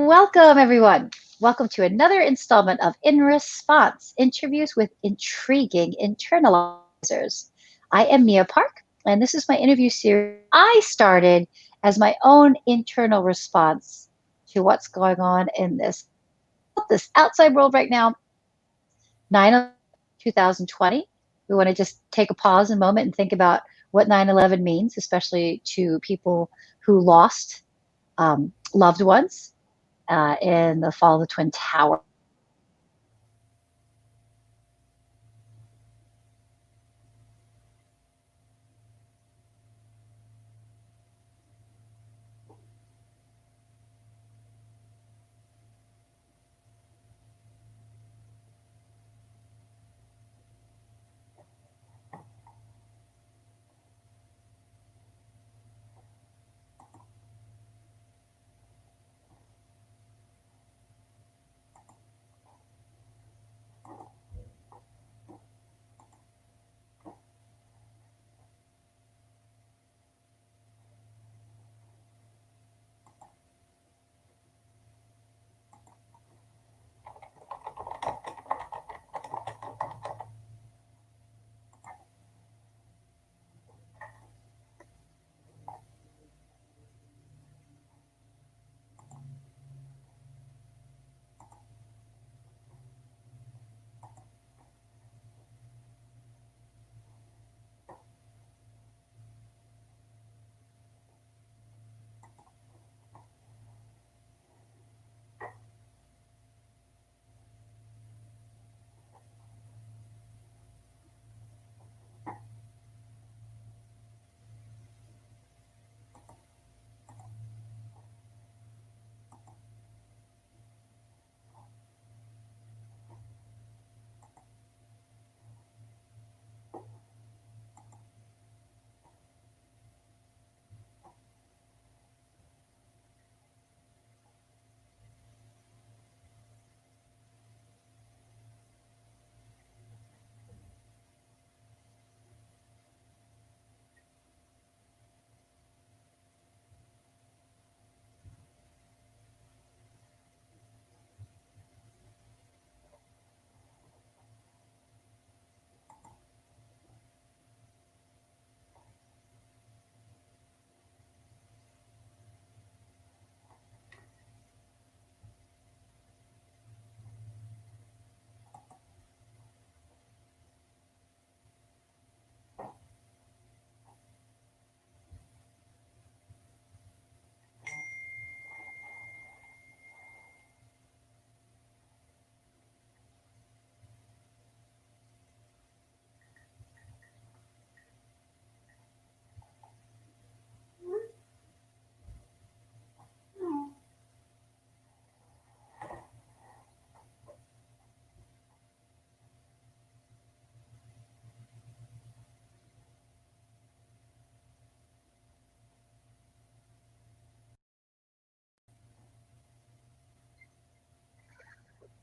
Welcome, everyone. Welcome to another installment of In Response, interviews with intriguing internalizers. I am Mia Park, and this is my interview series I started as my own internal response to what's going on in this outside world right now. 9/11, 2020. We want to just take a pause a moment and think about what 9/11 means, especially to people who lost loved ones in the fall of the Twin Towers.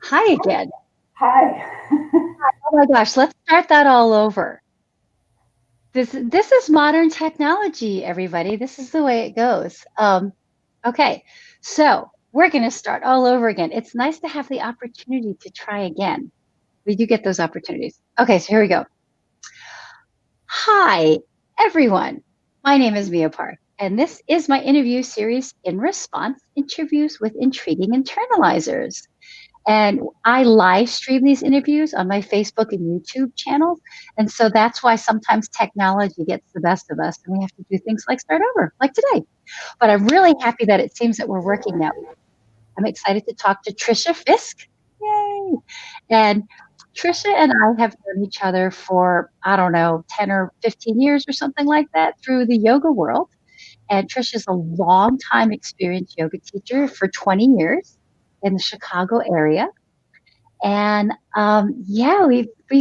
Hi again. Hi. Oh my gosh, let's start that all over. This is modern technology, everybody. This is the way it goes. Okay, so we're going to start all over again. It's nice to have the opportunity to try again. We do get those opportunities. Okay, so here we go. Hi, everyone. My name is Mia Park, and this is my interview series In Response, interviews with intriguing internalizers. And I live stream these interviews on my Facebook and YouTube channels. And so that's why sometimes technology gets the best of us and we have to do things like start over, like today. But I'm really happy that it seems that we're working now. I'm excited to talk to Tricia Fiske. Yay! And Tricia and I have known each other for, I don't know, 10 or 15 years or something like that through the yoga world. And Trisha's a long time experienced yoga teacher for 20 years in the Chicago area. And yeah,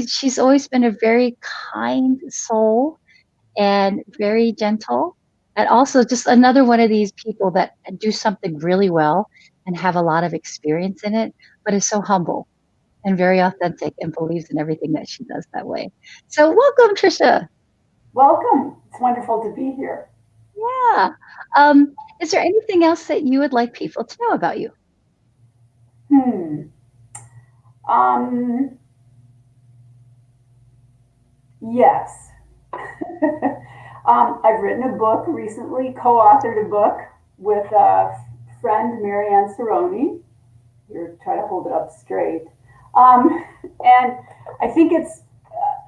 she's always been a very kind soul and very gentle. And also just another one of these people that do something really well and have a lot of experience in it, but is so humble and very authentic and believes in everything that she does that way. So welcome, Trisha. Welcome. It's wonderful to be here. Yeah. Is there anything else that you would like people to know about you? Hmm. Um, yes. I've written a book recently, co-authored a book with a friend, Marianne Cerrone. You're trying to hold it up straight. And I think it's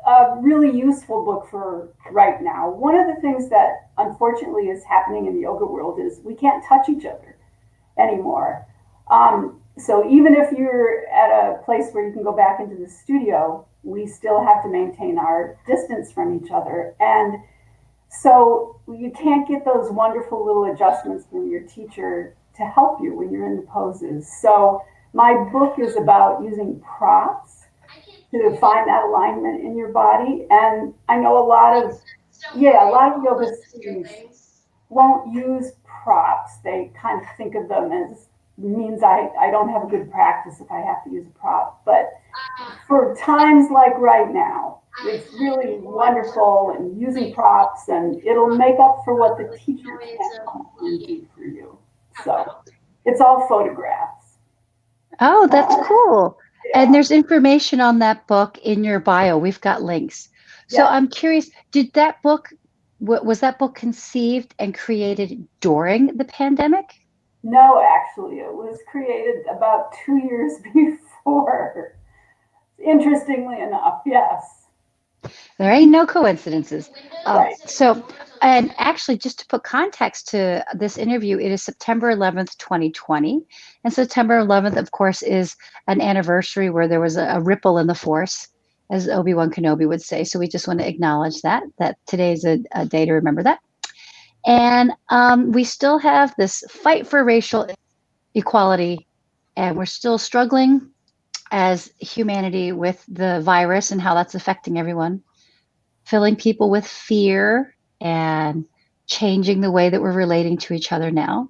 a really useful book for right now. One of the things that unfortunately is happening in the yoga world is we can't touch each other anymore. So even if you're at a place where you can go back into the studio, we still have to maintain our distance from each other. And so you can't get those wonderful little adjustments from your teacher to help you when you're in the poses. So my book is about using props to find that alignment in your body. And I know a lot of yoga students won't use props. They kind of think of them as means I don't have a good practice if I have to use a prop. But for times like right now, it's really wonderful and using props and it'll make up for what the teacher can't come and do for you. So it's all photographs. Oh, that's cool. And Yeah. there's information on that book in your bio. We've got links. So Yes. I'm curious, did that book, was that book conceived and created during the pandemic? No, actually, it was created about 2 years before. Interestingly enough, yes. There ain't no coincidences. Right. And actually, just to put context to this interview, it is September 11th, 2020. And September 11th, of course, is an anniversary where there was a ripple in the force, as Obi-Wan Kenobi would say. So we just want to acknowledge that today's a day to remember that. And we still have this fight for racial equality, and we're still struggling as humanity with the virus and how that's affecting everyone, filling people with fear and changing the way that we're relating to each other now.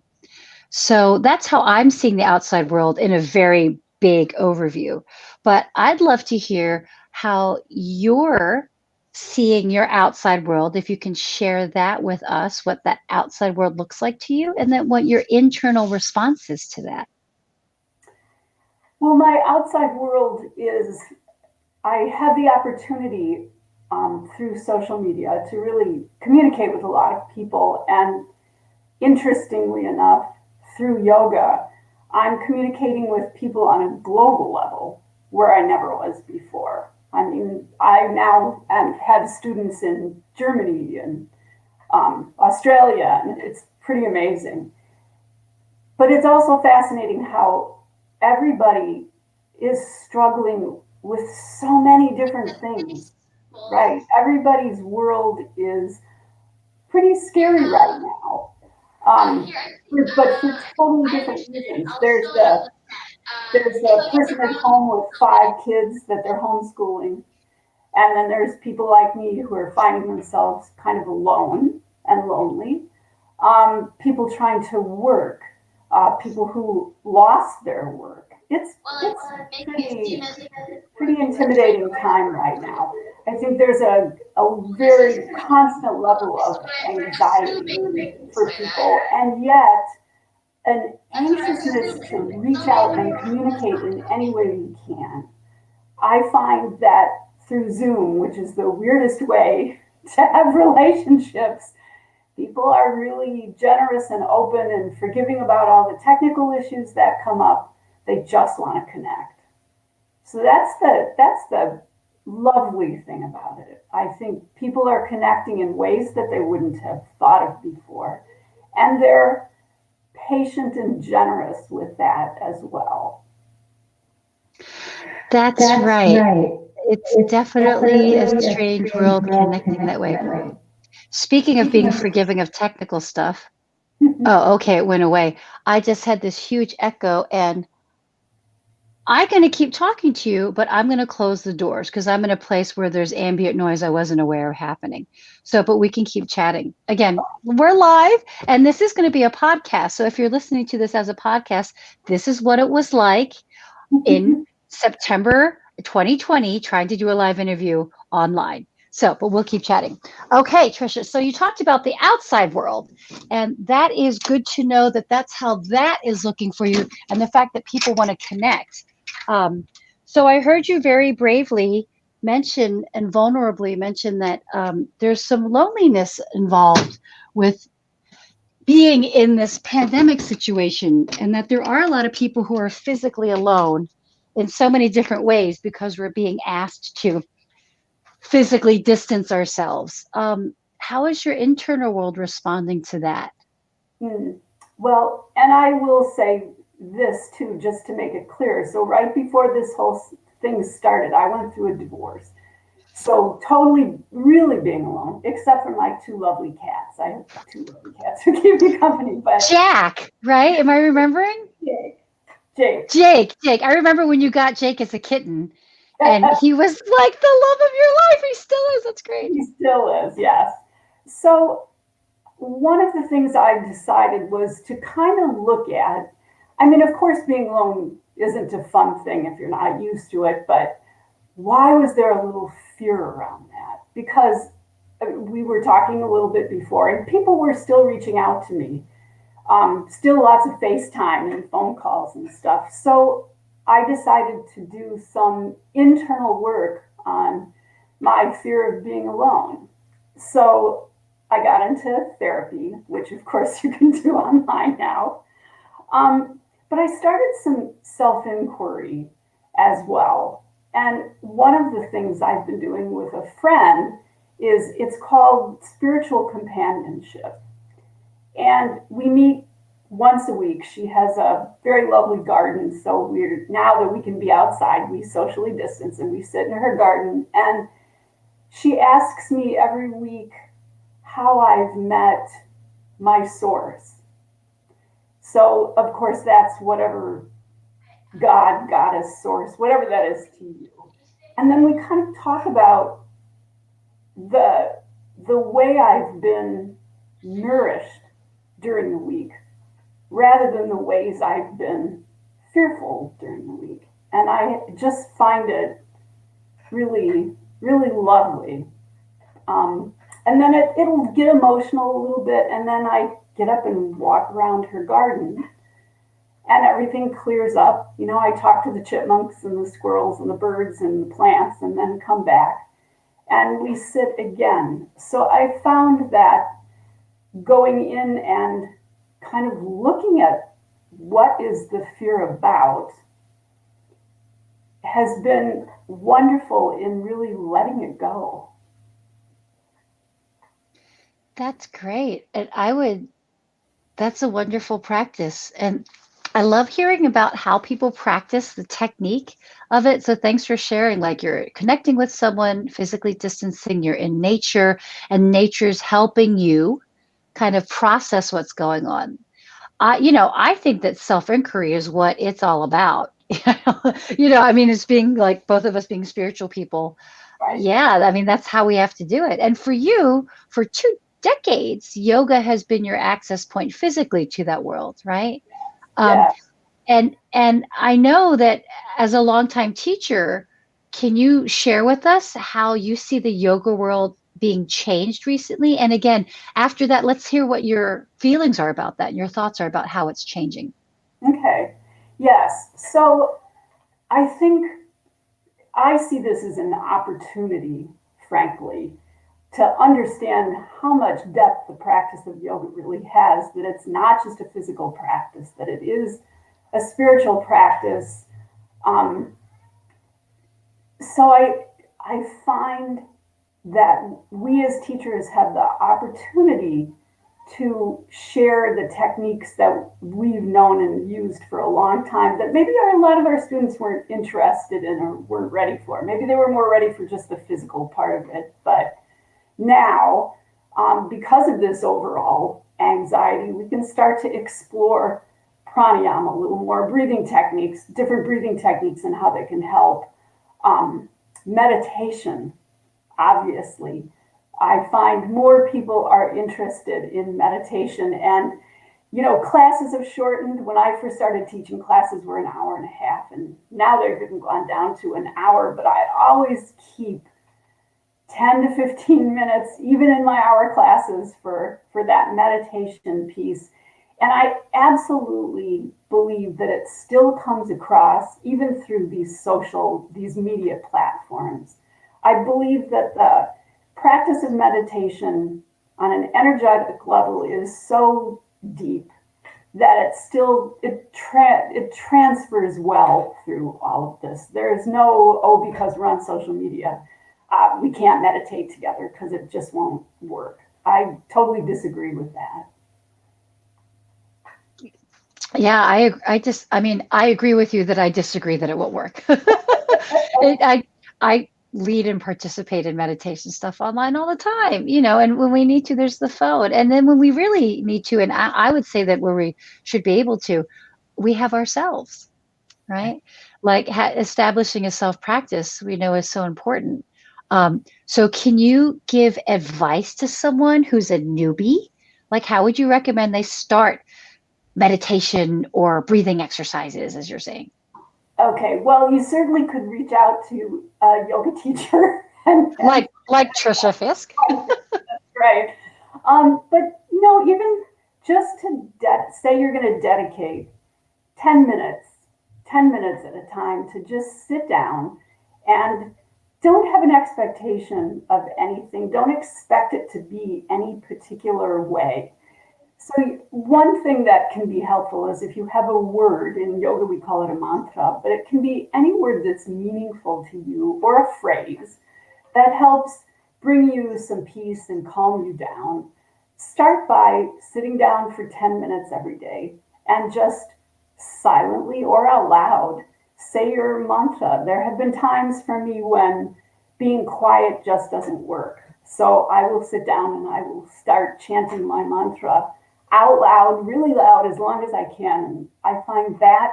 So that's how I'm seeing the outside world in a very big overview. But I'd love to hear how you're seeing your outside world, if you can share that with us, what that outside world looks like to you, and then what your internal response is to that. Well, my outside world is I have the opportunity through social media to really communicate with a lot of people. And interestingly enough, through yoga, I'm communicating with people on a global level where I never was before. I mean, I now have students in Germany and Australia, and it's pretty amazing. But it's also fascinating how everybody is struggling with so many different things, right? Everybody's world is pretty scary right now. Um, but for totally different reasons. There's a person at home with 5 kids that they're homeschooling, and then there's people like me who are finding themselves kind of alone and lonely. People trying to work, people who lost their work. It's pretty intimidating time right now. I think there's a very constant level of anxiety for people, and yet an anxiousness to reach out and communicate in any way you can. I find that through Zoom, which is the weirdest way to have relationships, people are really generous and open and forgiving about all the technical issues that come up. They just want to connect. So that's the lovely thing about it. I think people are connecting in ways that they wouldn't have thought of before. And they're patient and generous with that as well. That's That's right. right. It's It's definitely a definitely a strange strange world world connecting that connecting way. that way. Speaking of Speaking being of, forgiving of technical stuff, oh, okay, it went away. I just had this huge echo, and I'm going to keep talking to you, but I'm going to close the doors because I'm in a place where there's ambient noise I wasn't aware of happening. So, but we can keep chatting. Again, we're live, and this is going to be a podcast. So if you're listening to this as a podcast, this is what it was like in September 2020, trying to do a live interview online. So, but we'll keep chatting. Okay, Tricia. So you talked about the outside world, and that is good to know that that's how that is looking for you, and the fact that people want to connect. Um, so I heard you very bravely mention and vulnerably mention that there's some loneliness involved with being in this pandemic situation, and that there are a lot of people who are physically alone in so many different ways because we're being asked to physically distance ourselves. How is your internal world responding to that? Hmm. Well, and I will say this too, just to make it clear. So, right before this whole thing started, I went through a divorce. So, totally, really being alone, except for my two lovely cats. I have two lovely cats who keep me company, but Jack, right? Am I remembering? Jake, Jake, Jake. I remember when you got Jake as a kitten, and he was like the love of your life. He still is. That's great. he still is, yes. So, one of the things I decided was to kind of look at, I mean, of course, being alone isn't a fun thing if you're not used to it, but why was there a little fear around that? Because we were talking a little bit before, and people were still reaching out to me. Still lots of FaceTime and phone calls and stuff. So I decided to do some internal work on my fear of being alone. So I got into therapy, which of course you can do online now. But I started some self inquiry as well. And one of the things I've been doing with a friend is it's called spiritual companionship. And we meet once a week. She has a very lovely garden. So we're now that we can be outside, we socially distance and we sit in her garden. And she asks me every week how I've met my source. So, of course, that's whatever God, goddess, source, whatever that is to you. And then we kind of talk about the the way I've been nourished during the week rather than the ways I've been fearful during the week. And I just find it really, really lovely. And then it'll get emotional a little bit, and then I get up and walk around her garden, and everything clears up. You know, I talk to the chipmunks and the squirrels and the birds and the plants, and then come back, and we sit again. So I found that going in and kind of looking at what is the fear about has been wonderful in really letting it go. That's great. And that's a wonderful practice. And I love hearing about how people practice the technique of it. So thanks for sharing. Like you're connecting with someone, physically distancing, you're in nature, and nature's helping you kind of process what's going on. I think that self-inquiry is what it's all about. I mean, it's being like both of us being spiritual people. Right? Yeah, I mean, that's how we have to do it. And for you, for 2 decades, yoga has been your access point physically to that world, right? Um, Yeah. and I know that as a longtime teacher, can you share with us how you see the yoga world being changed recently? And again, after that, let's hear what your feelings are about that and your thoughts are about how it's changing. Okay. Yes. So I think I see this as an opportunity, frankly, to understand how much depth the practice of yoga really has, that it's not just a physical practice, that it is a spiritual practice. Um, so I find that we as teachers have the opportunity to share the techniques that we've known and used for a long time that maybe a lot of our students weren't interested in or weren't ready for. Maybe they were more ready for just the physical part of it. But now, because of this overall anxiety, we can start to explore pranayama a little more, different breathing techniques, and how they can help. Meditation, obviously. I find more people are interested in meditation, and classes have shortened. When I first started teaching, classes were an hour and a half, and now they've even gone down to an hour. But I always keep 10 to 15 minutes, even in my hour classes for that meditation piece. And I absolutely believe that it still comes across even through these media platforms. I believe that the practice of meditation on an energetic level is so deep that it transfers well through all of this. There is no, oh, because we're on social media, we can't meditate together because it just won't work. I totally disagree with that. Yeah, I agree with you that I disagree that it will work. I lead and participate in meditation stuff online all the time, and when we need to, there's the phone. And then when we really need to, and I would say that where we should be able to, we have ourselves, right? Like establishing a self practice, we know is so important. So can you give advice to someone who's a newbie? Like, how would you recommend they start meditation or breathing exercises, as you're saying? Okay, well, you certainly could reach out to a yoga teacher. Like Tricia Fiske. Right. But, even just to say you're going to dedicate 10 minutes, 10 minutes at a time to just sit down and don't have an expectation of anything. Don't expect it to be any particular way. So one thing that can be helpful is if you have a word, in yoga we call it a mantra, but it can be any word that's meaningful to you or a phrase that helps bring you some peace and calm you down. Start by sitting down for 10 minutes every day and just silently or out loud say your mantra. There have been times for me when being quiet just doesn't work. So I will sit down and I will start chanting my mantra out loud, really loud, as long as I can. And I find that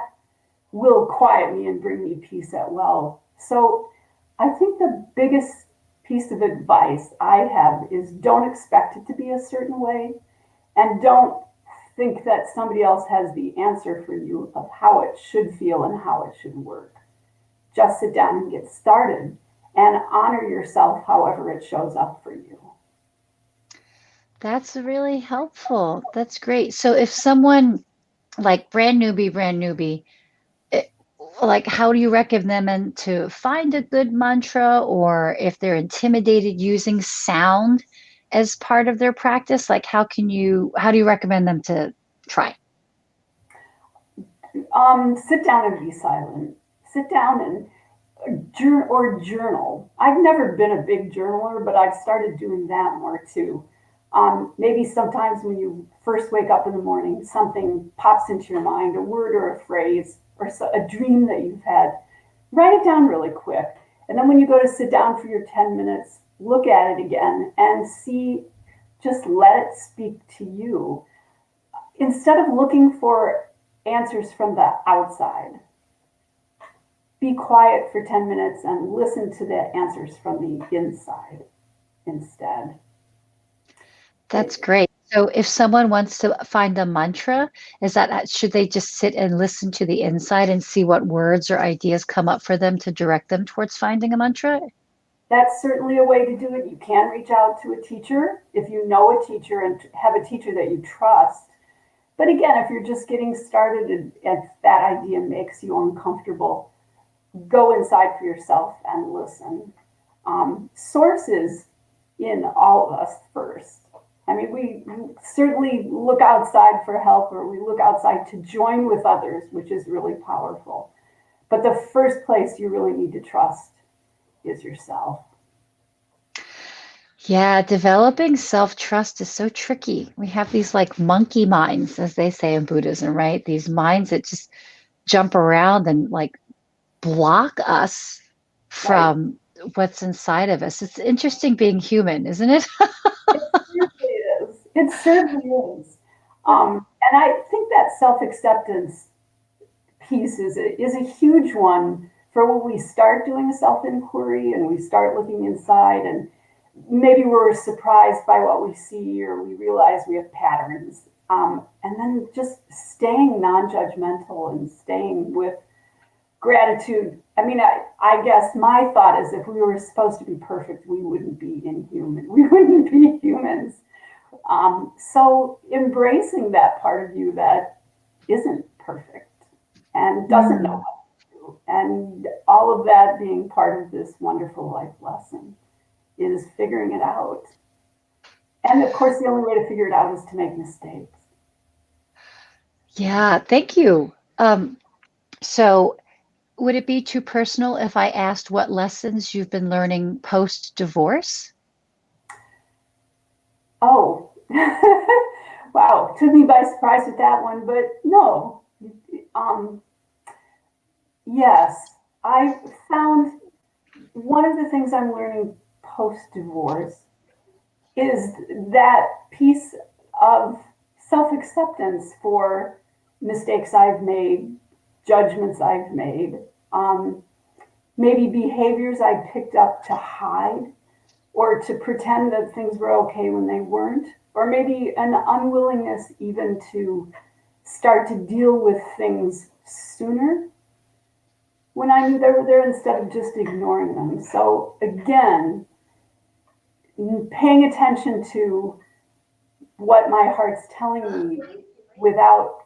will quiet me and bring me peace as well. So I think the biggest piece of advice I have is don't expect it to be a certain way, and don't think that somebody else has the answer for you of how it should feel and how it should work. Just sit down and get started and honor yourself however it shows up for you. That's really helpful. That's great. So if someone like brand newbie, it, like how do you recommend them to find a good mantra, or if they're intimidated using sound as part of their practice, like how do you recommend them to try? Sit down and be silent. Sit down and journal. I've never been a big journaler, but I've started doing that more too. Maybe sometimes when you first wake up in the morning, something pops into your mind, a word or a phrase or a dream that you've had. Write it down really quick. And then when you go to sit down for your 10 minutes, look at it again and just let it speak to you. Instead of looking for answers from the outside, be quiet for 10 minutes and listen to the answers from the inside instead. That's great. So if someone wants to find a mantra, should they just sit and listen to the inside and see what words or ideas come up for them to direct them towards finding a mantra? That's certainly a way to do it. You can reach out to a teacher if you know a teacher and have a teacher that you trust. But again, if you're just getting started and that idea makes you uncomfortable, go inside for yourself and listen. Sources in all of us first. I mean, we certainly look outside for help, or we look outside to join with others, which is really powerful. But the first place you really need to trust is yourself. Yeah, developing self-trust is so tricky. We have these like monkey minds, as they say in Buddhism, right? These minds that just jump around and like block us Right. from what's inside of us. It's interesting being human, isn't it? It certainly is. It certainly is. And I think that self-acceptance piece is a huge one for when we start doing self-inquiry and we start looking inside, and maybe we're surprised by what we see, or we realize we have patterns. And then just staying non-judgmental and staying with gratitude. I mean, I guess my thought is if we were supposed to be perfect, we wouldn't be inhuman. We wouldn't be humans. So embracing that part of you that isn't perfect and doesn't know Mm. what to do, and all of that being part of this wonderful life lesson is figuring it out. And of course, the only way to figure it out is to make mistakes. Yeah, thank you. So would it be too personal if I asked what lessons you've been learning post-divorce? Oh, wow, took me by surprise with that one, but no. Um, yes, I found one of the things I'm learning post divorce is that piece of self acceptance for mistakes I've made, judgments I've made, um, maybe behaviors I picked up to hide or to pretend that things were okay when they weren't, or maybe an unwillingness even to start to deal with things sooner when I knew they were there instead of just ignoring them. So, again, paying attention to what my heart's telling me without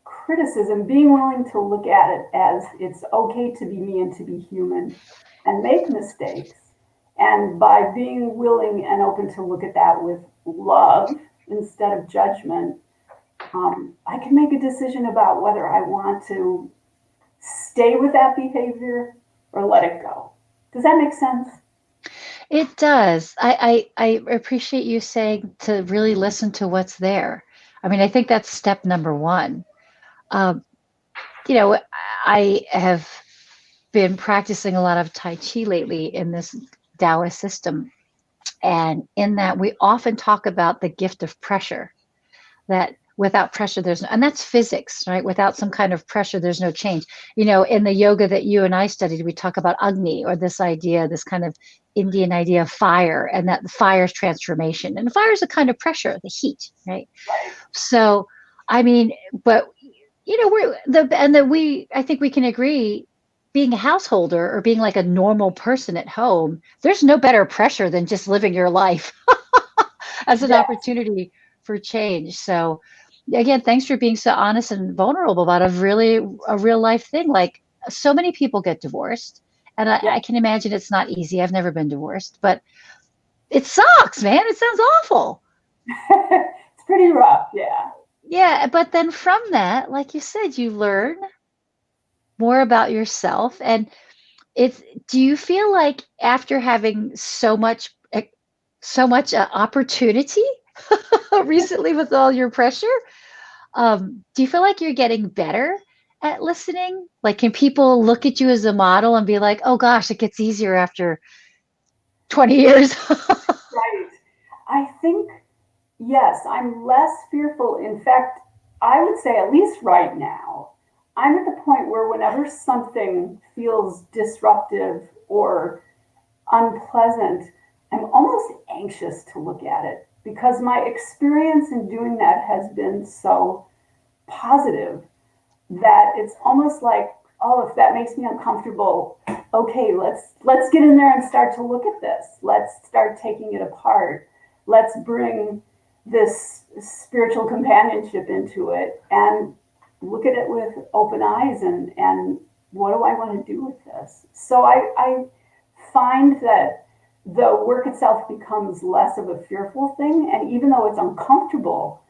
criticism, being willing to look at it as it's okay to be me and to be human and make mistakes. And by being willing and open to look at that with love instead of judgment, I can make a decision about whether I want to stay with that behavior or let it go. Does that make sense? It does. I appreciate you saying to really listen to what's there. I mean, I think that's step number one. Um, you know, I have been practicing a lot of Tai Chi lately in this Taoist system. And in that, we often talk about the gift of pressure, that without pressure, there's no, and that's physics, right? Without some kind of pressure, there's no change. In the yoga that you and I studied, we talk about Agni, or this idea, this kind of Indian idea of fire, and that the fire's transformation. And fire is a kind of pressure, the heat, right? Right. So, I mean, but I think we can agree, being a householder or being like a normal person at home, there's no better pressure than just living your life as an Yes. opportunity for change. So again, thanks for being so honest and vulnerable about a real life thing. Like, so many people get divorced, and Yep. I can imagine it's not easy. I've never been divorced, but it sucks, man. It sounds awful. It's pretty rough. Yeah. Yeah, but then from that, like you said, you learn more about yourself. And it's, do you feel like after having so much opportunity recently with all your pressure, do you feel like you're getting better at listening? Like, can people look at you as a model and be like, oh gosh, it gets easier after 20 years? Right. I think, yes, I'm less fearful. In fact, I would say, at least right now, I'm at the point where whenever something feels disruptive or unpleasant, I'm almost anxious to look at it because my experience in doing that has been so positive that it's almost like, oh, if that makes me uncomfortable, okay, let's get in there and start to look at this. Let's start taking it apart. Let's bring this spiritual companionship into it and look at it with open eyes and what do I want to do with this? So I find that the work itself becomes less of a fearful thing. And even though it's uncomfortable,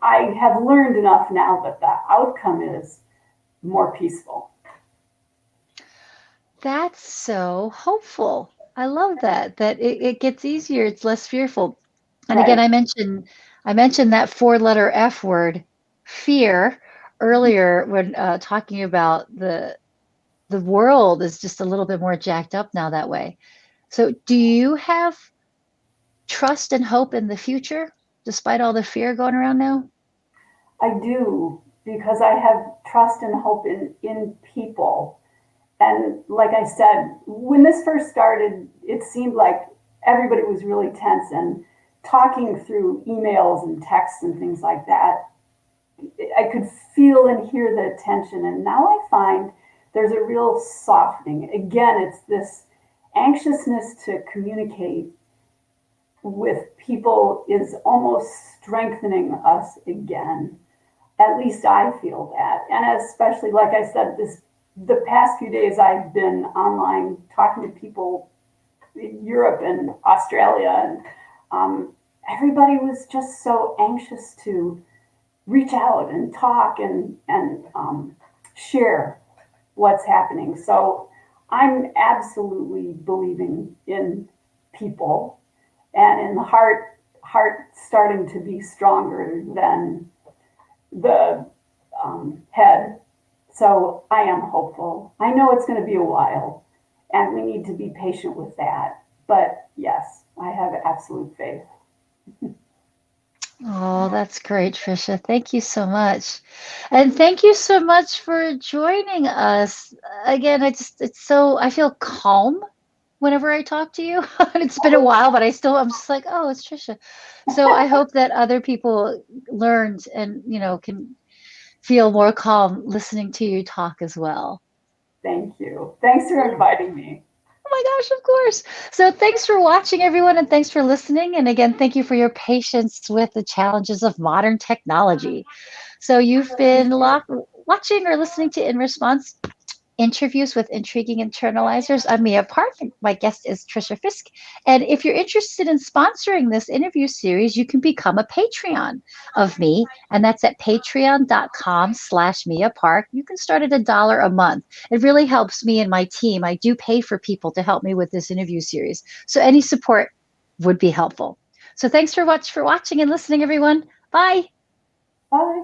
I have learned enough now that the outcome is more peaceful. That's so hopeful. I love that, that it gets easier, it's less fearful. And again, Right. I mentioned that four-letter F word, fear, earlier when talking about the world is just a little bit more jacked up now that way. So, do you have trust and hope in the future despite all the fear going around now? I do because I have trust and hope in people. And like I said, when this first started, it seemed like everybody was really tense and talking through emails and texts and things like that. I could feel and hear the tension. And now I find there's a real softening. Again, it's this anxiousness to communicate with people is almost strengthening us again. At least I feel that. And especially, like I said, the past few days I've been online talking to people in Europe and Australia, and everybody was just so anxious to reach out and talk and share what's happening. So I'm absolutely believing in people and in the heart starting to be stronger than the head. So I am hopeful. I know it's going to be a while, and we need to be patient with that. But yes, I have absolute faith. Oh, that's great, Tricia. Thank you so much. And thank you so much for joining us. Again, I feel calm whenever I talk to you. It's been a while, but I'm just like, oh, it's Tricia. So I hope that other people learned and, can feel more calm listening to you talk as well. Thank you. Thanks for inviting me. Oh my gosh, of course. So thanks for watching, everyone, and thanks for listening. And again, thank you for your patience with the challenges of modern technology. So you've been watching or listening to In Response Interviews with Intriguing Internalizers. I'm Mia Park, and my guest is Tricia Fiske. And if you're interested in sponsoring this interview series, you can become a Patreon of me, and that's at patreon.com/Mia Park. You can start at $1 a month. It really helps me and my team. I do pay for people to help me with this interview series. So any support would be helpful. So thanks for watching and listening, everyone. Bye. Bye.